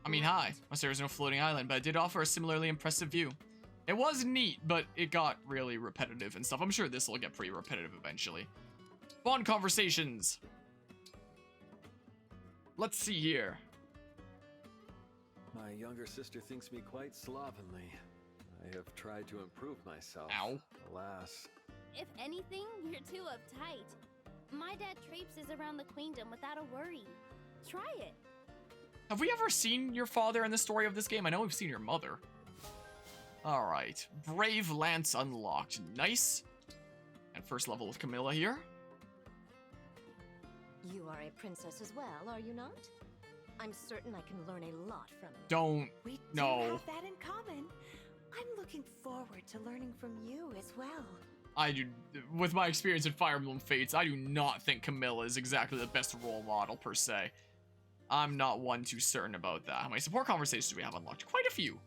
I mean, hi. Must say there's no floating island, but it did offer a similarly impressive view. It was neat, but it got really repetitive and stuff. I'm sure this will get pretty repetitive eventually. Fun conversations. Let's see here. My younger sister thinks me quite slovenly. I have tried to improve myself. Ow. Alas. If anything, you're too uptight. My dad traipses around the queendom without a worry. Try it. Have we ever seen your father in the story of this game? I know we've seen your mother. Alright. Brave Lance unlocked. Nice. And first level with Camilla here. You are a princess as well, are you not? I'm certain I can learn a lot from you. Don't. We No. do have that in common. I'm looking forward to learning from you as well. I do, with my experience in Fire Emblem Fates, I do not think Camilla is exactly the best role model per se. I'm not one too certain about that. How many support conversations do we have unlocked? Quite a few.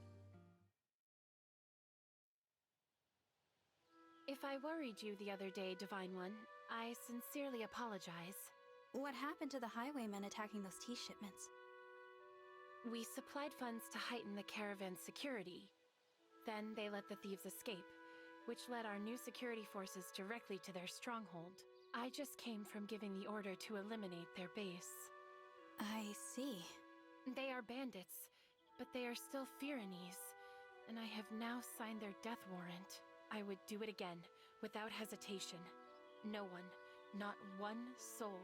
If I worried you the other day, Divine One, I sincerely apologize. What happened to the highwaymen attacking those tea shipments? We supplied funds to heighten the caravan's security. Then they let the thieves escape, which led our new security forces directly to their stronghold. I just came from giving the order to eliminate their base. I see. They are bandits, but they are still Pyrenees, and I have now signed their death warrant. I would do it again, without hesitation. No one, not one soul,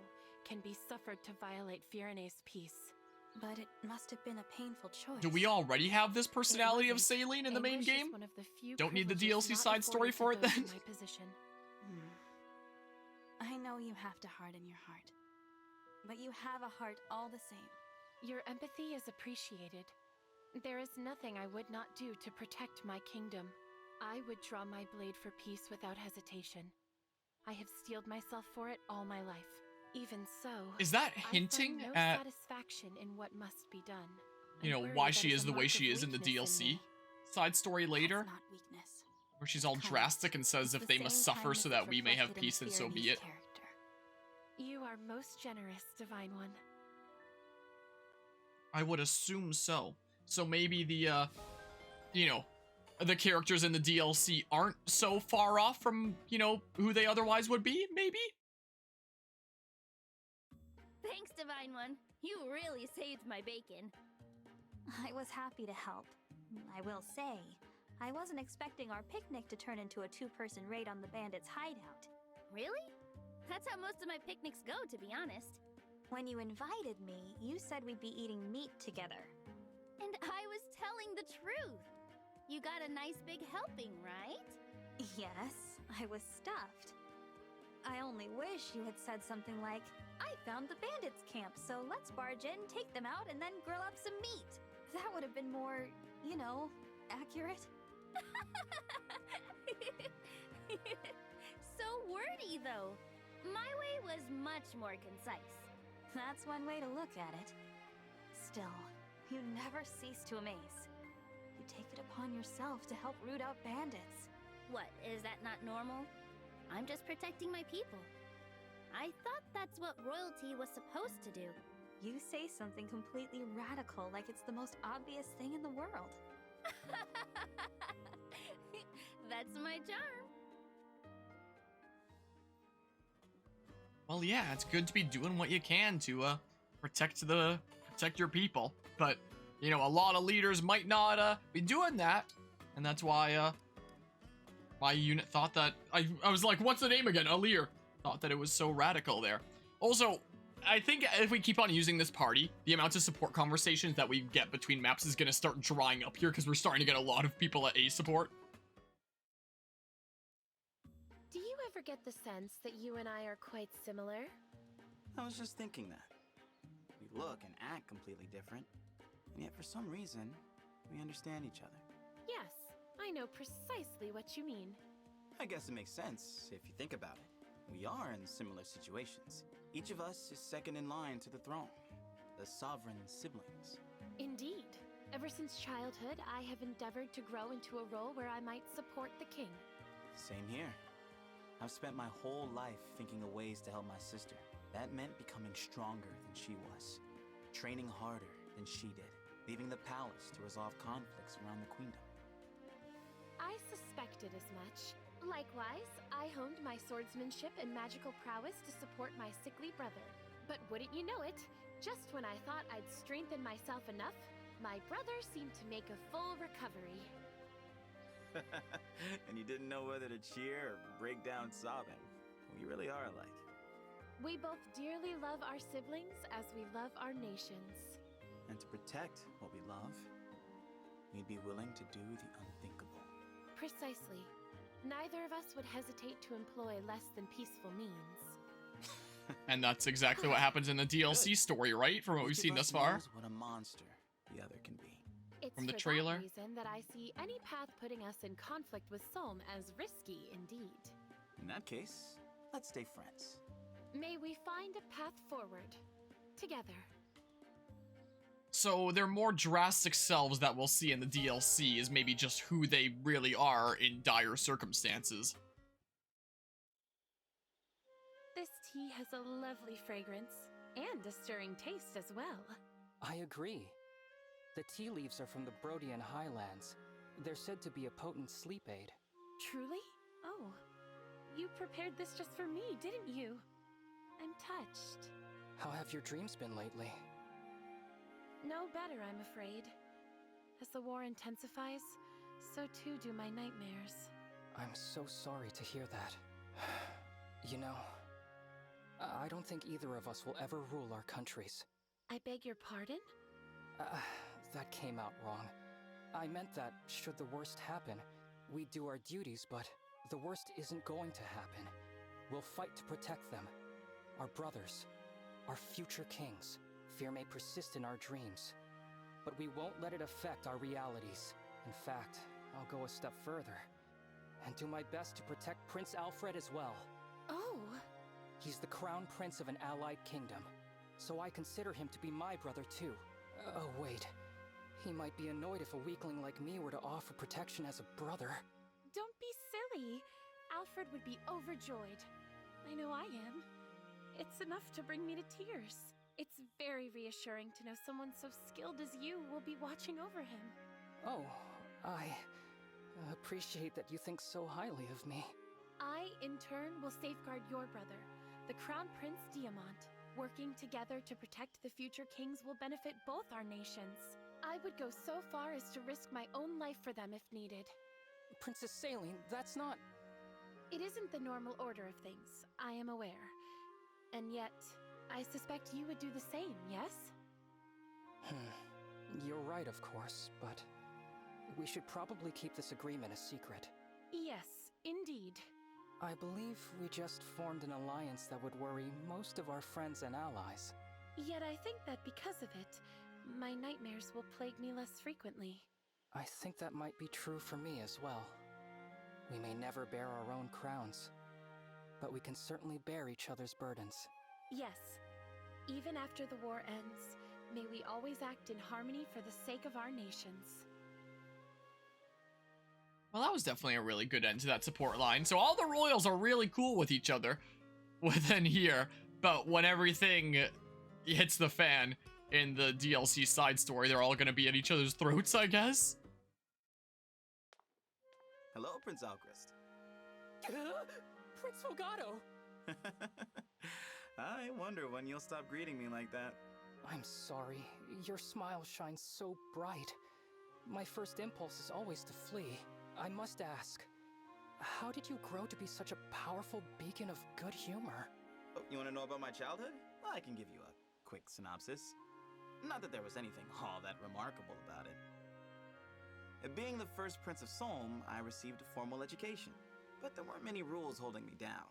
can be suffered to violate Pyrenees' peace. But it must have been a painful choice. Do we already have this personality of Saline in the main English game? is one of the few Don't need the privileges DLC not side story afforded to for it those then? in my position. I know you have to harden your heart. But you have a heart all the same. Your empathy is appreciated. There is nothing I would not do to protect my kingdom. I would draw my blade for peace without hesitation. I have steeled myself for it all my life. Even so, Is that I hinting find no at, satisfaction in what must be done. you know, I worry why that she is is a the way mark she of is in the weakness in DLC me. side story later? That's not weakness. Where she's all Kindness. drastic and says It's if the they same must suffer kindness so that's that we may have reflected in peace, then so be Pyrenees' it. character. You are most generous, Divine One. I would assume so. So maybe the, you know, the characters in the DLC aren't so far off from, you know, who they otherwise would be, maybe? Thanks, Divine One. You really saved my bacon. I was happy to help. I will say, I wasn't expecting our picnic to turn into a two-person raid on the bandits' hideout. Really? That's how most of my picnics go, to be honest. When you invited me, you said we'd be eating meat together. And I was telling the truth. You got a nice big helping, right? Yes, I was stuffed. I only wish you had said something like, I found the bandits' camp, so let's barge in, take them out, and then grill up some meat. That would have been more, you know, accurate. So wordy, though. My way was much more concise. That's one way to look at it. Still, you never cease to amaze. You take it upon yourself to help root out bandits. What, is that not normal? I'm just protecting my people. I thought that's what royalty was supposed to do. You say something completely radical like it's the most obvious thing in the world. That's my charm. Well, yeah, it's good to be doing what you can to protect your people, but you know, a lot of leaders might not be doing that, and that's why my unit thought that I was like, what's the name again? Alir thought that it was so radical there. Also, I think if we keep on using this party, the amount of support conversations that we get between maps is going to start drying up here because we're starting to get a lot of people at A support. Do you ever get the sense that you and I are quite similar? I was just thinking that. We look and act completely different, and yet for some reason, we understand each other. Yes, I know precisely what you mean. I guess it makes sense if you think about it. We are in similar situations. Each of us is second in line to the throne, the sovereign siblings. Indeed. Ever since childhood, I have endeavored to grow into a role where I might support the king. Same here. I've spent my whole life thinking of ways to help my sister. That meant becoming stronger than she was, training harder than she did. leaving the palace to resolve conflicts around the queendom. I suspected as much. Likewise, I honed my swordsmanship and magical prowess to support my sickly brother. But wouldn't you know it, just when I thought I'd strengthened myself enough, my brother seemed to make a full recovery. And you didn't know whether to cheer or break down sobbing. We really are alike. We both dearly love our siblings as we love our nations. And to protect what we love, we'd be willing to do the unthinkable. Precisely. Neither of us would hesitate to employ less than peaceful means. And that's exactly what happens in the DLC story, right? From what we've seen thus far. Knows what a monster the other can be. It's From the for trailer. that reason that I see any path putting us in conflict with Sohm as risky indeed. In that case, let's stay friends. May we find a path forward. Together. So their more drastic selves that we'll see in the DLC is maybe just who they really are in dire circumstances. This tea has a lovely fragrance and a stirring taste as well. I agree. The tea leaves are from the Brodian Highlands. They're said to be a potent sleep aid. Truly? Oh. You prepared this just for me, didn't you? I'm touched. How have your dreams been lately? No better, I'm afraid. As the war intensifies, so too do my nightmares. I'm so sorry to hear that. You know, I don't think either of us will ever rule our countries. I beg your pardon? That came out wrong. I meant that, should the worst happen, we'd do our duties, but the worst isn't going to happen. We'll fight to protect them. Our brothers. Our future kings. Fear may persist in our dreams, but we won't let it affect our realities. In fact, I'll go a step further and do my best to protect Prince Alfred as well. Oh. He's the crown prince of an allied kingdom, so I consider him to be my brother too. Oh wait, he might be annoyed if a weakling like me were to offer protection as a brother. Don't be silly. Alfred would be overjoyed. I know I am. It's enough to bring me to tears. It's very reassuring to know someone so skilled as you will be watching over him. Oh, I appreciate that you think so highly of me. I, in turn, will safeguard your brother, the Crown Prince Diamant. Working together to protect the future kings will benefit both our nations. I would go so far as to risk my own life for them if needed. Princess Saline, that's not... It isn't the normal order of things, I am aware. And yet, I suspect you would do the same, yes? You're right, of course, but we should probably keep this agreement a secret. Yes, indeed. I believe we just formed an alliance that would worry most of our friends and allies. Yet I think that because of it, my nightmares will plague me less frequently. I think that might be true for me as well. We may never bear our own crowns, but we can certainly bear each other's burdens. Yes. Even after the war ends, may we always act in harmony for the sake of our nations. Well, that was definitely a really good end to that support line. So all the royals are really cool with each other within here, but when everything hits the fan in the DLC side story, they're all gonna be at each other's throats, I guess. Hello, Prince Alcryst. Prince Fogado! I wonder when you'll stop greeting me like that. I'm sorry. Your smile shines so bright. My first impulse is always to flee. I must ask, how did you grow to be such a powerful beacon of good humor? Oh, you want to know about my childhood? Well, I can give you a quick synopsis. Not that there was anything all that remarkable about it. Being the first Prince of Sohm, I received a formal education, but there weren't many rules holding me down.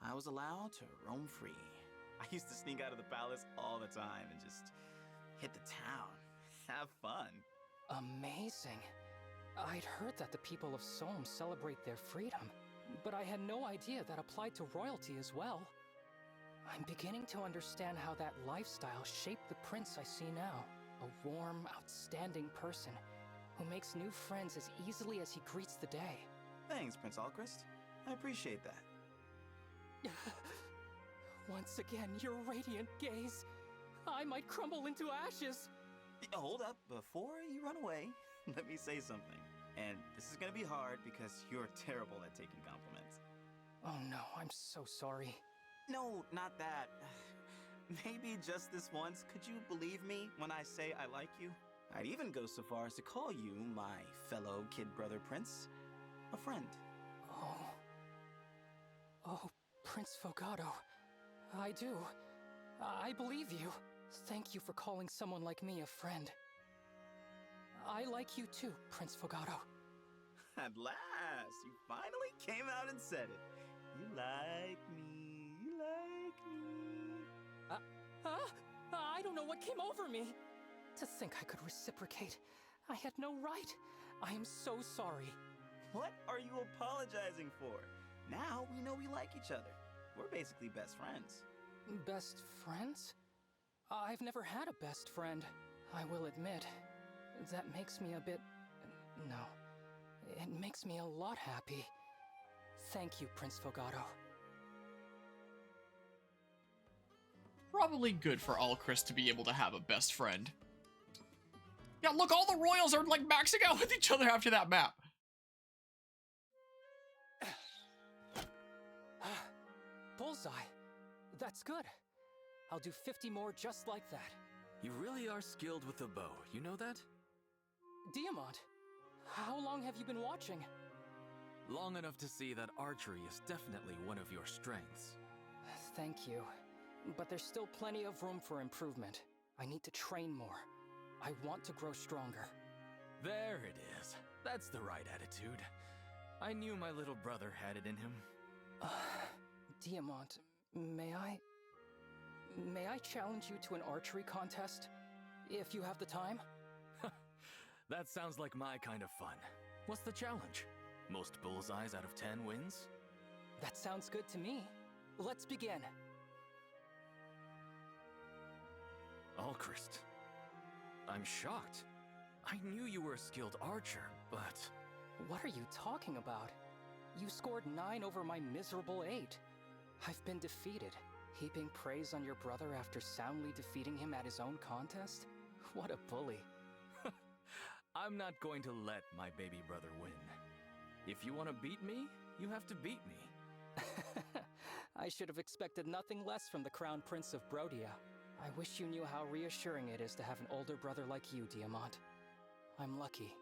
I was allowed to roam free. I used to sneak out of the palace all the time and just hit the town. Have fun. Amazing. I'd heard that the people of Sohm celebrate their freedom, but I had no idea that applied to royalty as well. I'm beginning to understand how that lifestyle shaped the prince I see now. A warm, outstanding person who makes new friends as easily as he greets the day. Thanks, Prince Alcryst. I appreciate that. Once again, your radiant gaze. I might crumble into ashes. Hold up, before you run away, let me say something. And this is gonna be hard because you're terrible at taking compliments. Oh no, I'm so sorry. No, not that. Maybe just this once, could you believe me when I say I like you? I'd even go so far as to call you, my fellow kid brother prince, a friend. Oh, Prince Fogado. I do. I believe you. Thank you for calling someone like me a friend. I like you too, Prince Fogado. At last, you finally came out and said it. You like me, you like me. I don't know what came over me. To think I could reciprocate. I had no right. I am so sorry. What are you apologizing for? Now we know we like each other. We're basically best friends. Best friends? I've never had a best friend. I will admit, that makes me a bit... No. It makes me a lot happy. Thank you, Prince Fogado. Probably good for Alcryst to be able to have a best friend. Yeah, look, all the royals are like maxing out with each other after that map. Bullseye. That's good. I'll do 50 more just like that. You really are skilled with the bow, you know that? Diamant, how long have you been watching? Long enough to see that archery is definitely one of your strengths. Thank you. But there's still plenty of room for improvement. I need to train more. I want to grow stronger. There it is. That's the right attitude. I knew my little brother had it in him. Diamant, may I challenge you to an archery contest? If you have the time? That sounds like my kind of fun. What's the challenge? Most bullseyes out of 10 wins? That sounds good to me. Let's begin. Alcryst. I'm shocked. I knew you were a skilled archer, but... What are you talking about? You scored 9 over my miserable 8. I've been defeated. Heaping praise on your brother after soundly defeating him at his own contest? What a bully. I'm not going to let my baby brother win. If you want to beat me, you have to beat me. I should have expected nothing less from the Crown Prince of Brodia. I wish you knew how reassuring it is to have an older brother like you, Diamant. I'm lucky.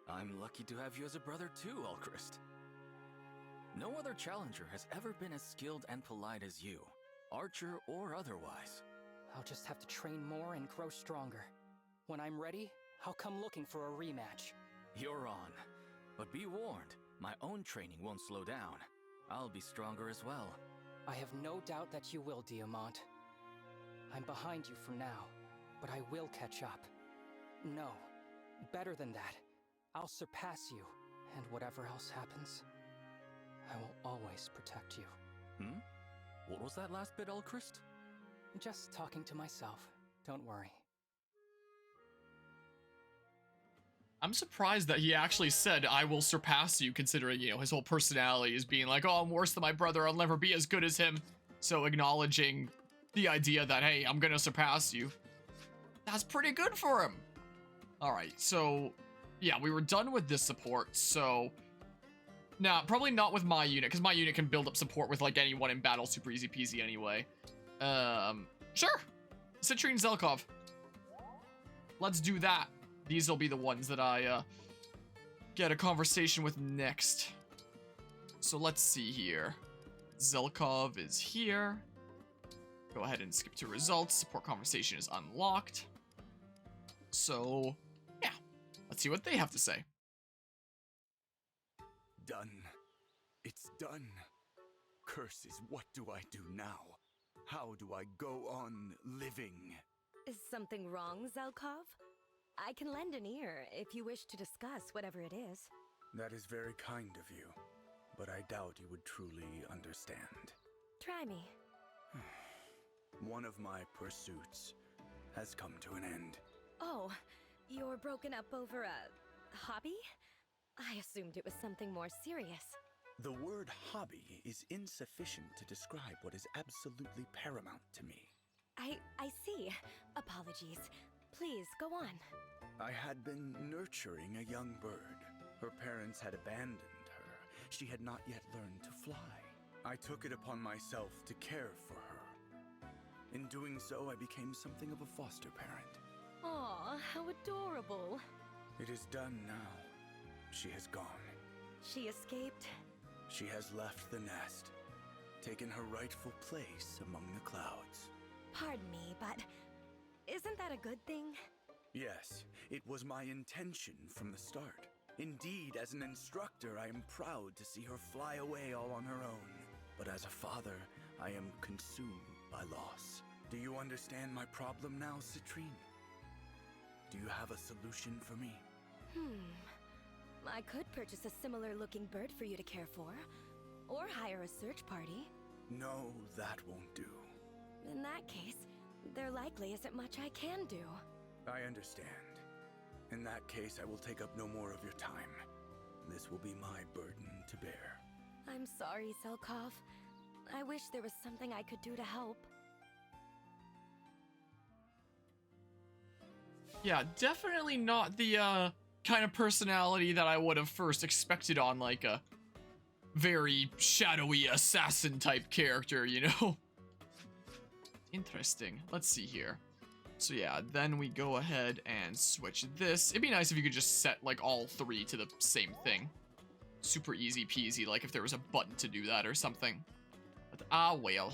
I'm lucky to have you as a brother too, Alcryst. No other challenger has ever been as skilled and polite as you, archer or otherwise. I'll just have to train more and grow stronger. When I'm ready, I'll come looking for a rematch. You're on. But be warned, my own training won't slow down. I'll be stronger as well. I have no doubt that you will, Diamant. I'm behind you for now, but I will catch up. No, better than that. I'll surpass you, and whatever else happens, I will always protect you. What was that last bit, Alcryst? Just talking to myself. Don't worry. I'm surprised that he actually said, I will surpass you, considering, you know, his whole personality is being like, oh, I'm worse than my brother, I'll never be as good as him. So acknowledging the idea that, hey, I'm gonna surpass you. That's pretty good for him. Alright, so, yeah, we were done with this support, so... Nah, probably not with my unit, because my unit can build up support with, like, anyone in battle super easy peasy anyway. Sure! Citrine Zelkov. Let's do that. These will be the ones that I, get a conversation with next. So let's see here. Zelkov is here. Go ahead and skip to results. Support conversation is unlocked. So, yeah. Let's see what they have to say. Done. It's done. Curses, what do I do now? How do I go on living? Is something wrong, Zelkov? I can lend an ear if you wish to discuss whatever it is. That is very kind of you, but I doubt you would truly understand. Try me. One of my pursuits has come to an end. Oh, you're broken up over a hobby? I assumed it was something more serious. The word hobby is insufficient to describe what is absolutely paramount to me. I see. Apologies. Please, go on. I had been nurturing a young bird. Her parents had abandoned her. She had not yet learned to fly. I took it upon myself to care for her. In doing so, I became something of a foster parent. Aw, how adorable. It is done now. She has gone. She escaped? She has left the nest, taken her rightful place among the clouds. Pardon me, but isn't that a good thing? Yes, it was my intention from the start. Indeed, as an instructor, I am proud to see her fly away all on her own. But as a father, I am consumed by loss. Do you understand my problem now, Citrine? Do you have a solution for me? I could purchase a similar-looking bird for you to care for, or hire a search party. No, that won't do. In that case, there likely isn't much I can do. I understand. In that case, I will take up no more of your time. This will be my burden to bear. I'm sorry, Selkov. I wish there was something I could do to help. Yeah, definitely not the kind of personality that I would have first expected on like a very shadowy assassin type character, you know? Interesting. Let's see here. So yeah, then we go ahead and switch this. It'd be nice if you could just set like all three to the same thing. Super easy peasy, like if there was a button to do that or something. But well.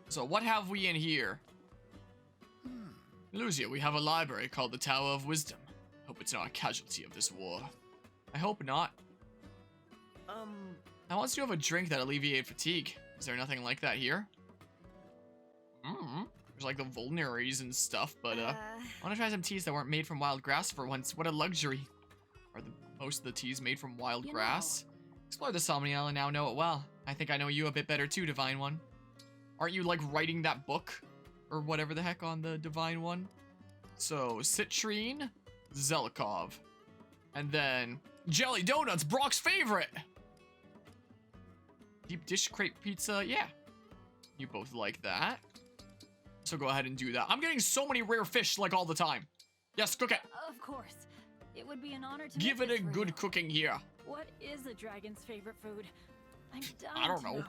So what have we in here? Lucia, we have a library called the Tower of Wisdom. Hope it's not a casualty of this war. I hope not. I want to have a drink that alleviate fatigue. Is there nothing like that here? There's like the vulneraries and stuff, but I want to try some teas that weren't made from wild grass for once. What a luxury. Are most of the teas made from wild grass? Explore the Somniel and now know it well. I think I know you a bit better too, Divine One. Aren't you like writing that book? Or whatever the heck on the Divine One? So, Citrine, Zelkov. And then, Jelly Donuts, Brock's favorite! Deep dish crepe pizza, yeah. You both like that. So go ahead and do that. I'm getting so many rare fish like all the time. Yes, cook it. Of course. It would be an honor to Give make it a this for good you. cooking here. What is a dragon's favorite food? I'm dying I don't to know.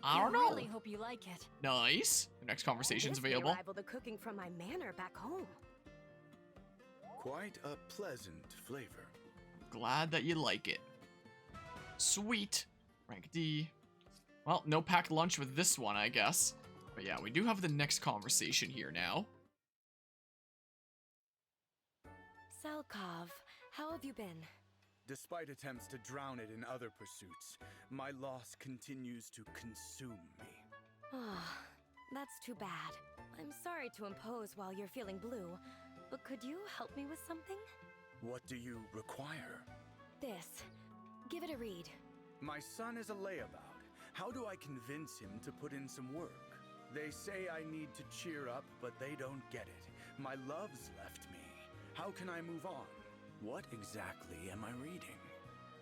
I I don't know. really hope you like it. Nice. The next conversation's This may available. rival the cooking from my manor back home. Quite a pleasant flavor. Glad that you like it. Sweet. Rank D. Well, no packed lunch with this one, I guess. But yeah, we do have the next conversation here now. Selkov, how have you been? Despite attempts to drown it in other pursuits, my loss continues to consume me. Ah, that's too bad. I'm sorry to impose while you're feeling blue, but could you help me with something? What do you require? This. Give it a read. My son is a layabout. How do I convince him to put in some work? They say I need to cheer up, but they don't get it. My love's left me. How can I move on? What exactly am I reading?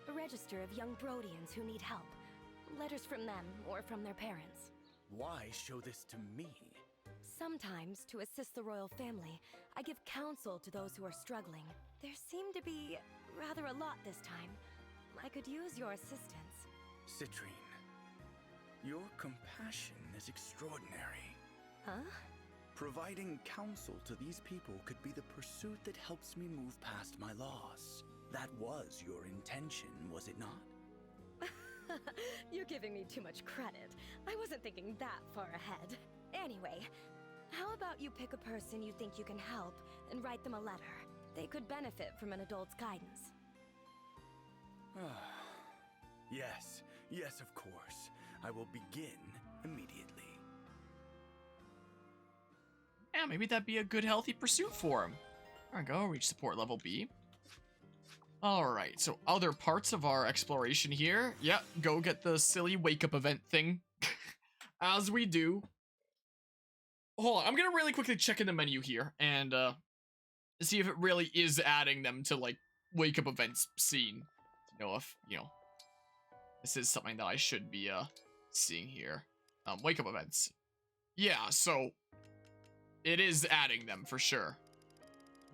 A register of young Brodians who need help. Letters from them or from their parents. Why show this to me? Sometimes, to assist the royal family, I give counsel to those who are struggling. There seem to be rather a lot this time. I could use your assistance. Citrine, your compassion is extraordinary. Huh? Providing counsel to these people could be the pursuit that helps me move past my loss. That was your intention, was it not? You're giving me too much credit. I wasn't thinking that far ahead. Anyway, how about you pick a person you think you can help and write them a letter? They could benefit from an adult's guidance. Yes, of course. I will begin immediately. Yeah, maybe that'd be a good healthy pursuit for him. There we go, reach support level B. Alright, so other parts of our exploration here. Yep, go get the silly wake-up event thing. As we do. Hold on, I'm gonna really quickly check in the menu here and see if it really is adding them to like wake-up events scene. To know if, you know, this is something that I should be seeing here. Wake-up events. Yeah, so it is adding them for sure.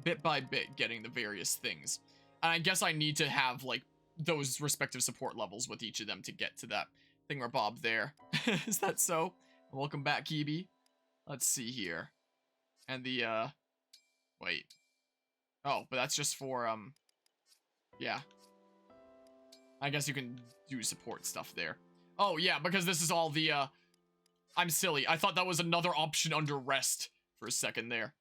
Bit by bit, getting the various things. And I guess I need to have, like, those respective support levels with each of them to get to that thingamabob there. Is that so? Welcome back, Kibi. Let's see here. And the, wait. Oh, but that's just for, yeah. I guess you can do support stuff there. Oh, yeah, because this is all the, I'm silly. I thought that was another option under rest for a second there.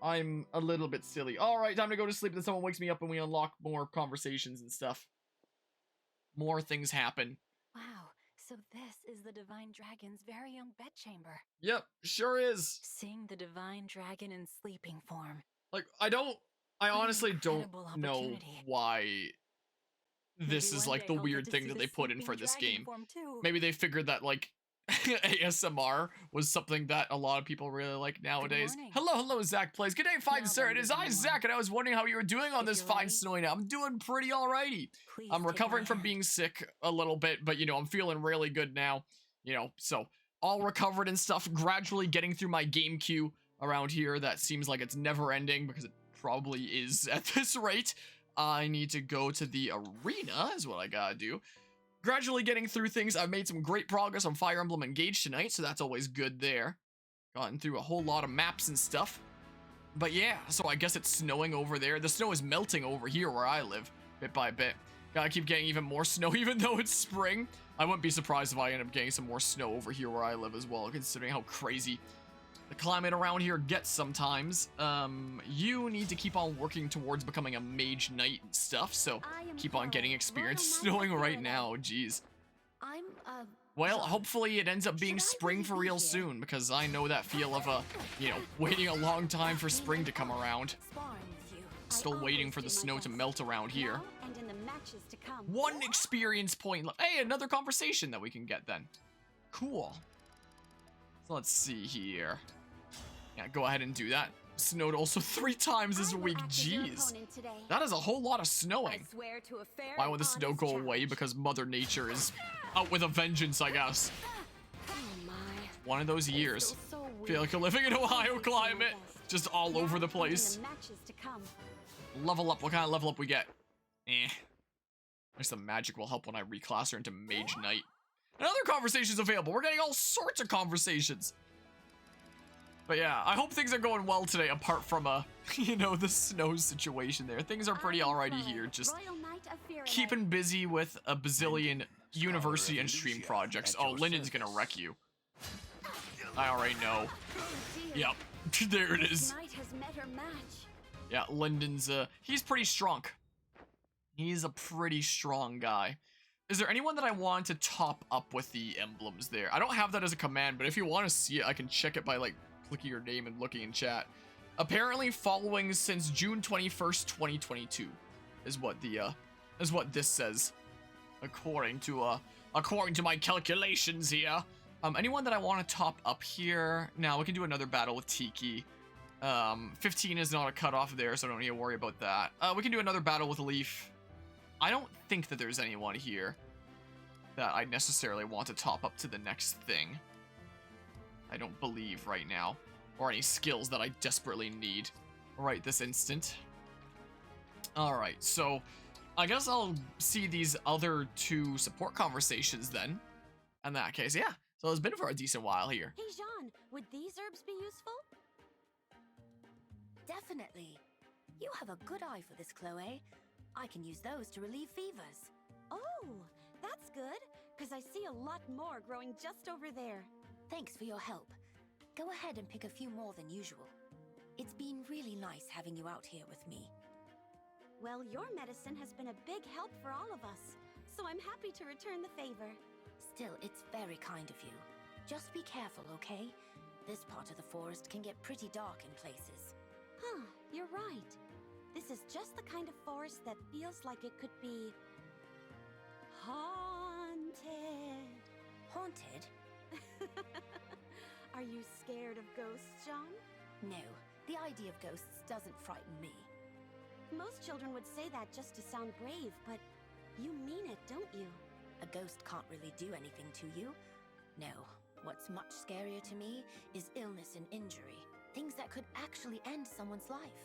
I'm a little bit silly. Alright, time to go to sleep. Then someone wakes me up and we unlock more conversations and stuff. More things happen. Wow, so this is the Divine Dragon's very own bedchamber. Yep, sure is. Seeing the Divine Dragon in sleeping form. Like, I honestly don't know why this is like the weird thing that they put in for this game. Maybe they figured that, like, ASMR was something that a lot of people really like nowadays. Hello, Zach Plays. Good day, fine sir. It is I, Zach, and I was wondering how you were doing on this fine snowy night. I'm doing pretty alrighty. I'm recovering from being sick a little bit, but, you know, I'm feeling really good now. You know, so all recovered and stuff, gradually getting through my game queue around here. That seems like it's never ending because it probably is at this rate. I need to go to the arena is what I gotta do. Gradually getting through things. I've made some great progress on Fire Emblem Engage tonight, so that's always good there. Gotten through a whole lot of maps and stuff. But yeah, so I guess it's snowing over there. The snow is melting over here where I live, bit by bit. Gotta keep getting even more snow, even though it's spring. I wouldn't be surprised if I end up getting some more snow over here where I live as well, considering how crazy the climate around here gets sometimes. You need to keep on working towards becoming a mage knight and stuff, so keep on getting experience. Snowing right now, jeez. Well, hopefully it ends up being spring for real soon, because I know that feel of, you know, waiting a long time for spring to come around. Still waiting for the snow to melt around here. 1 experience point left. Hey, another conversation that we can get then. Cool. So let's see here. Yeah, go ahead and do that. Snowed also 3 times this week. Jeez. That is a whole lot of snowing. Why would the snow go away? Because Mother Nature is out with a vengeance, I guess. One of those years. Feel like you're living in Ohio climate. Just all over the place. Level up. What kind of level up we get? Eh. There's some magic will help when I reclass her into Mage Knight. And other conversations available. We're getting all sorts of conversations. But yeah, I hope things are going well today, apart from, you know, the snow situation there. Things are pretty alrighty here. Just keeping busy with a bazillion university and stream projects. Oh, Lyndon's gonna wreck you. I already know. Yep, there it is. Yeah, Lyndon's, he's pretty strong. He's a pretty strong guy. Is there anyone that I want to top up with the emblems there? I don't have that as a command, but if you want to see it, I can check it by, like, clicking your name and looking in chat. Apparently following since June 21st, 2022 is what the, is what this says. According to my calculations here. Anyone that I want to top up here? Now, we can do another battle with Tiki. 15 is not a cutoff there, so I don't need to worry about that. We can do another battle with Leaf. I don't think that there's anyone here that I necessarily want to top up to the next thing. I don't believe right now. Or any skills that I desperately need right this instant. Alright, so I guess I'll see these other 2 support conversations then. In that case, yeah. So it's been for a decent while here. Hey Jean, would these herbs be useful? Definitely. You have a good eye for this, Chloe. I can use those to relieve fevers. Oh, that's good, because I see a lot more growing just over there. Thanks for your help. Go ahead and pick a few more than usual. It's been really nice having you out here with me. Well, your medicine has been a big help for all of us, so I'm happy to return the favor. Still, it's very kind of you. Just be careful, okay? This part of the forest can get pretty dark in places. Huh, you're right. This is just the kind of forest that feels like it could be... haunted. Haunted? Are you scared of ghosts, John? No, the idea of ghosts doesn't frighten me. Most children would say that just to sound brave, but you mean it, don't you? A ghost can't really do anything to you. No, what's much scarier to me is illness and injury. things that could actually end someone's life.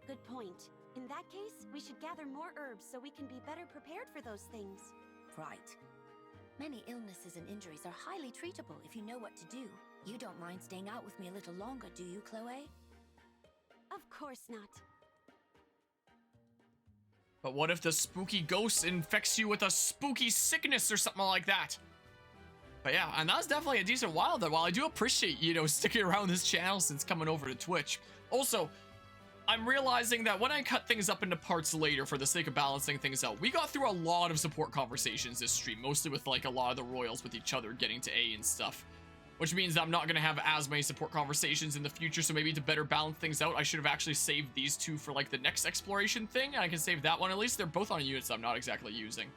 Good point. In that case, we should gather more herbs so we can be better prepared for those things. Right. Many illnesses and injuries are highly treatable if you know what to do. You don't mind staying out with me a little longer, do you, Chloe? Of course not. But what if the spooky ghost infects you with a spooky sickness or something like that? But yeah, and that was definitely a decent while though. While I do appreciate, you know, sticking around this channel since coming over to Twitch. Also, I'm realizing that when I cut things up into parts later for the sake of balancing things out, we got through a lot of support conversations this stream, mostly with like a lot of the royals with each other getting to A and stuff. Which means that I'm not going to have as many support conversations in the future, so maybe to better balance things out, I should have actually saved these two for like the next exploration thing, and I can save that one at least. They're both on units I'm not exactly using.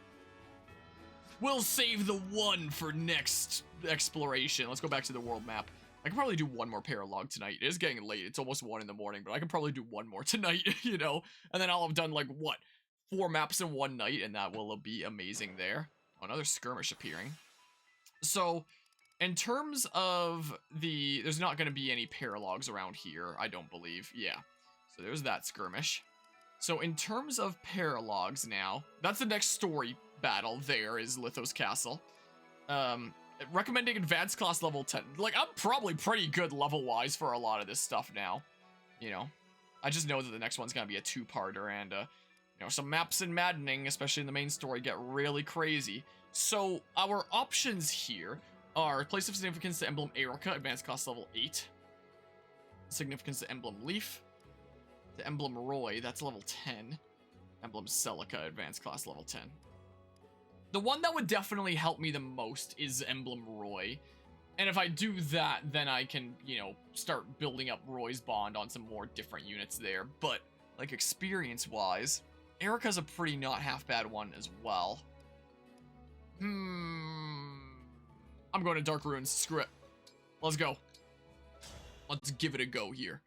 We'll save the one for next exploration. Let's go back to the world map. I can probably do one more paralog tonight. It is getting late. It's almost 1 in the morning, but I can probably do one more tonight, you know? And then I'll have done, like, what? 4 maps in one night, and that will be amazing there. Oh, another skirmish appearing. So, in terms of the... There's not going to be any paralogs around here, I don't believe. Yeah. So there's that skirmish. So in terms of paralogs now, that's the next story battle there is Lithos Castle. Recommending advanced class level 10. Like, I'm probably pretty good level-wise for a lot of this stuff now. You know, I just know that the next one's gonna be a 2-parter, and, you know, some maps in Maddening, especially in the main story, get really crazy. So, our options here are Place of Significance to Emblem Erica, advanced class level 8. Significance to Emblem Leaf. To Emblem Roy, that's level 10. Emblem Celica, advanced class level 10. The one that would definitely help me the most is Emblem Roy. And if I do that, then I can, you know, start building up Roy's bond on some more different units there. But, like, experience-wise, Erica's a pretty not half-bad one as well. I'm going to Dark Ruins. Screw it. Let's go. Let's give it a go here.